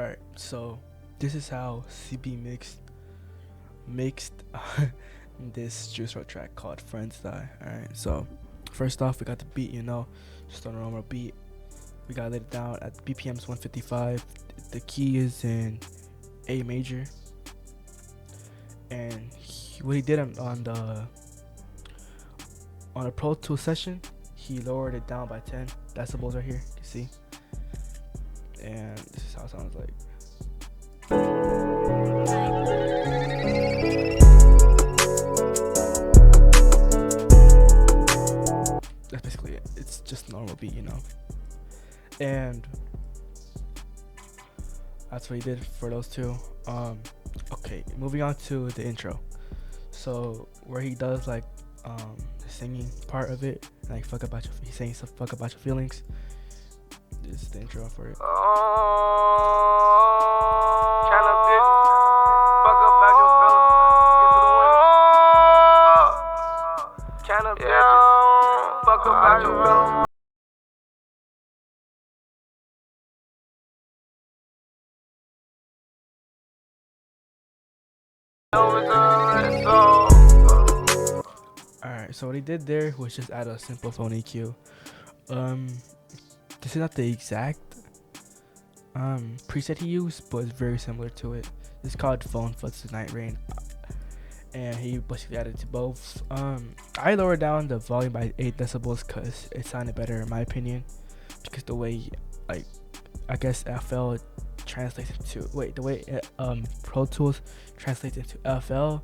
Alright, so this is how CBMIX mixed this Juice WRLD track called Friends Die. Alright, so first off, we got the beat, just a normal beat. We got it down at BPMs 155. The key is in A major, and what he did on a Pro Tools session, he lowered it down by 10 decibels right here. You can see, and this is how it sounds like. That's basically it. It's just a normal beat, and that's what he did for those two. Okay, moving on to the intro. So where he does like the singing part of it, like he's saying stuff, fuck about your feelings. This is the intro for it. Alright, so what he did there was just add a simple phone EQ. This is not the exact preset he used, but it's very similar to it. It's called Phone Fuzz Night Rain, and he basically added to both. I lowered down the volume by 8 decibels because it sounded better in my opinion, because the way I guess FL translates into Pro Tools translates into FL,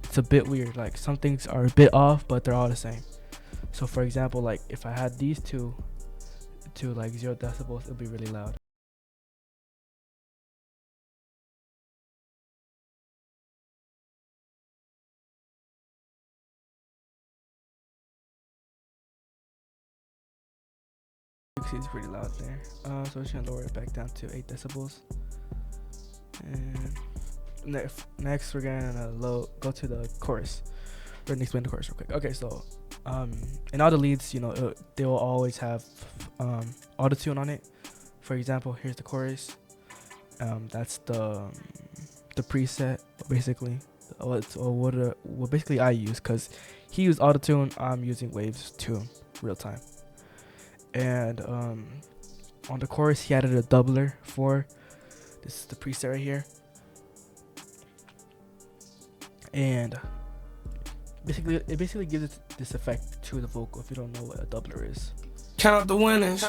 it's a bit weird. Like some things are a bit off, but they're all the same. So for example, like if I had these two to like 0 decibels, it'll be really loud. You can see it's pretty loud there. So we're just gonna lower it back down to 8 decibels. And next we're gonna go to the chorus. We're gonna explain the chorus real quick. Okay, so in all the leads, they will always have auto-tune on it. For example, here's the chorus. That's the preset basically. What basically I use, because he used auto-tune, I'm using Waves Tune real time. And on the chorus, he added a doubler for this is the preset right here, and it basically gives this effect to the vocal if you don't know what a doubler is. Count out the winnings.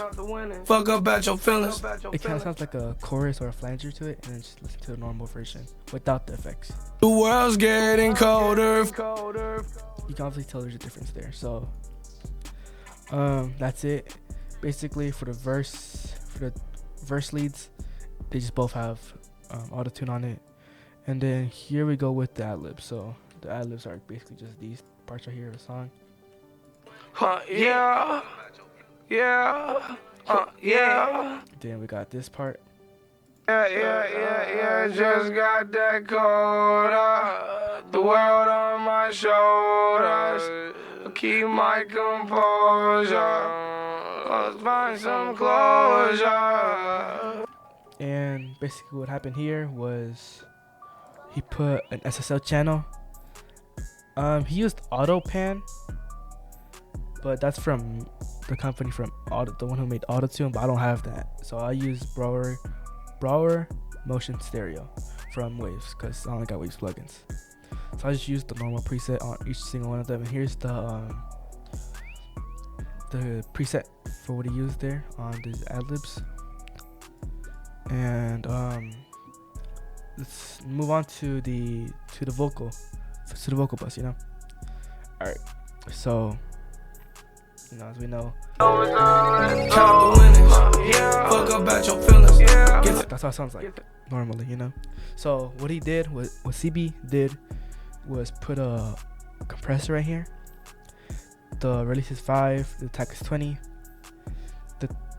Fuck up about your feelings. It kind of sounds like a chorus or a flanger to it, and then just listen to the normal version without the effects. The world's getting colder. You can obviously tell there's a difference there. So that's it. Basically, for the verse leads, they just both have auto-tune on it. And then here we go with the ad-libs. So the ad-libs are basically just these parts right here of the song. Yeah. Then we got this part. Yeah. Just got that cold. The world on my shoulders. Keep my composure. Let's find some closure. And basically what happened here was he put an SSL channel. He used AutoPan, but that's from the company the one who made AutoTune, but I don't have that. So I use Brower Motion Stereo from Waves, because I only got Waves plugins. So I just used the normal preset on each single one of them. And here's the preset for what he used there on these ad-libs. And let's move on to the vocal bus. Alright, so as we know, that's how it sounds like normally, So what he did what CB did was put a compressor right here. The release is 5, the attack is 20.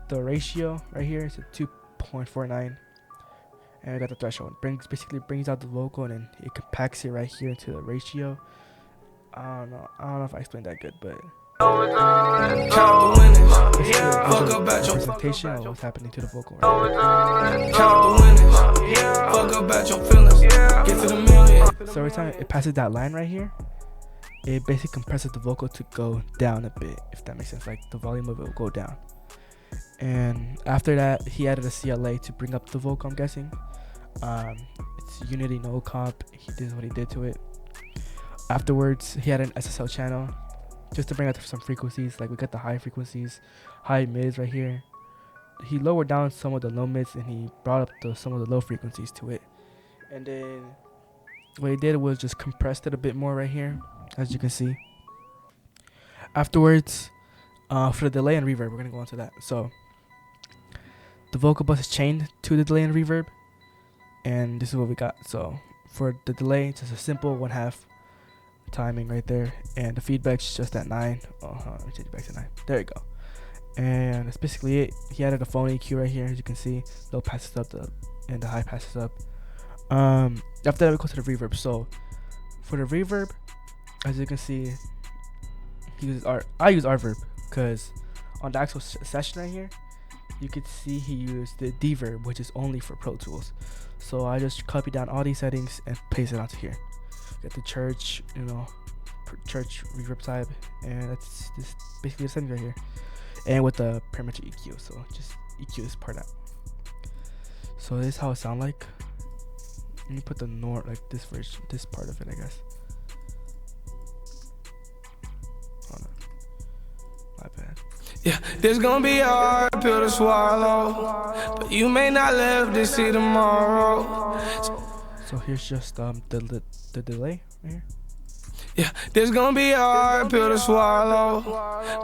The ratio right here is a 2.49, and I got the threshold. Basically brings out the vocal, and then it compacts it right here into the ratio. I don't know if I explained that good, but Presentation of what's happening to the vocal. Right? about your feelings. Get to the millions. So every time it passes that line right here, it basically compresses the vocal to go down a bit, if that makes sense. Like the volume of it will go down. And after that, he added a CLA to bring up the vocal, I'm guessing. It's Unity no comp. This is what he did to it. Afterwards, he had an SSL channel just to bring out some frequencies. Like we got the high frequencies, high mids right here. He lowered down some of the low mids and he brought up some of the low frequencies to it. And then what he did was just compressed it a bit more right here, as you can see. Afterwards, for the delay and reverb, we're gonna go on to that. So the vocal bus is chained to the delay and reverb, and this is what we got. So for the delay, just a simple 1/2 timing right there, and the feedback's just at 9. Let me change it back to 9. There you go. And that's basically it. He added a phone EQ right here, as you can see. Low passes up, and the high passes up. After that, we go to the reverb. So for the reverb, as you can see, I use Reverb because on the actual session right here, you could see he used the Deverb, which is only for Pro Tools. So I just copy down all these settings and paste it onto here. Get the church, church reverb type, and that's just basically the settings right here. And with the parameter EQ, so just EQ this part out. So this is how it sounds like. Let me put the like this version, this part of it, I guess. Hold on. My bad. Yeah, this gonna be a hard pill to swallow, but you may not live to see tomorrow. So here's just the delay right here. Yeah, this gonna be a hard pill to swallow,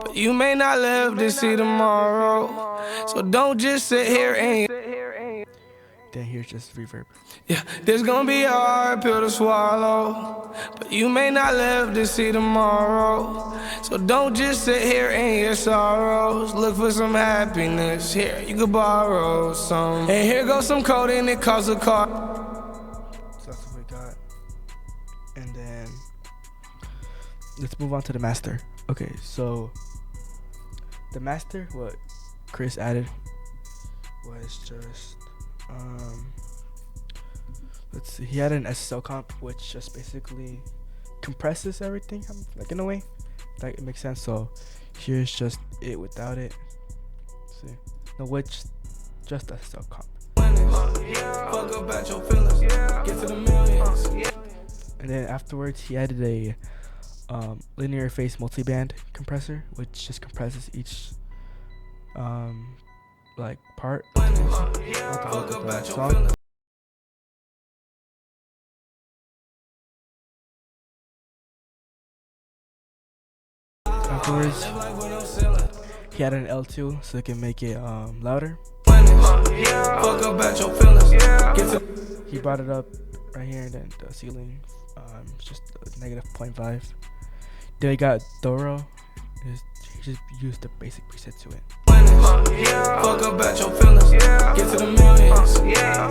but you may not live to see tomorrow. So don't just sit here and. Then here's just reverb. Yeah, this gonna be a hard pill to swallow, but you may not live to see tomorrow. So don't just sit here in your sorrows. Look for some happiness. Here, you could borrow some. And here goes some code and it costs a car. So that's what we got. And then let's move on to the master. Okay, so the master, what Chris added was just let's see, he had an SSL comp which just basically compresses everything, like in a way that it makes sense. So here's just it without it. Let's see, no, which just SSL comp. And then afterwards he added a linear phase multiband compressor, which just compresses each like part of the song. Afterwards, he added an L2 so it can make it louder. He brought it up right here, and then the ceiling just -0.5. Then we got Doro. He just used the basic preset to it. Fuck about your feelings. Get to the millions.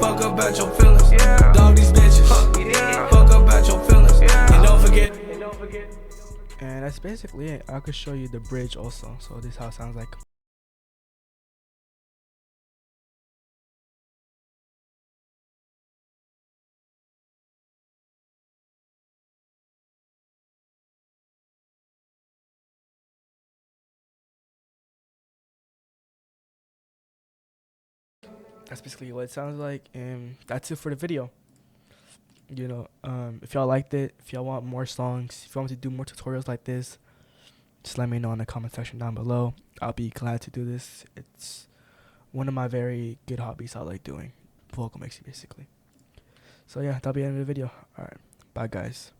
Fuck about your feelings. Dog these bitches. Fuck about your feelings. And don't forget. And that's basically it. I could show you the bridge also. So this is how it sounds like. That's basically what it sounds like, and that's it for the video. If y'all liked it, if y'all want more songs, if you want me to do more tutorials like this, just let me know in the comment section down below. I'll be glad to do this. It's one of my very good hobbies I like doing, vocal mixing basically. So yeah, that'll be the end of the video. Alright, bye guys.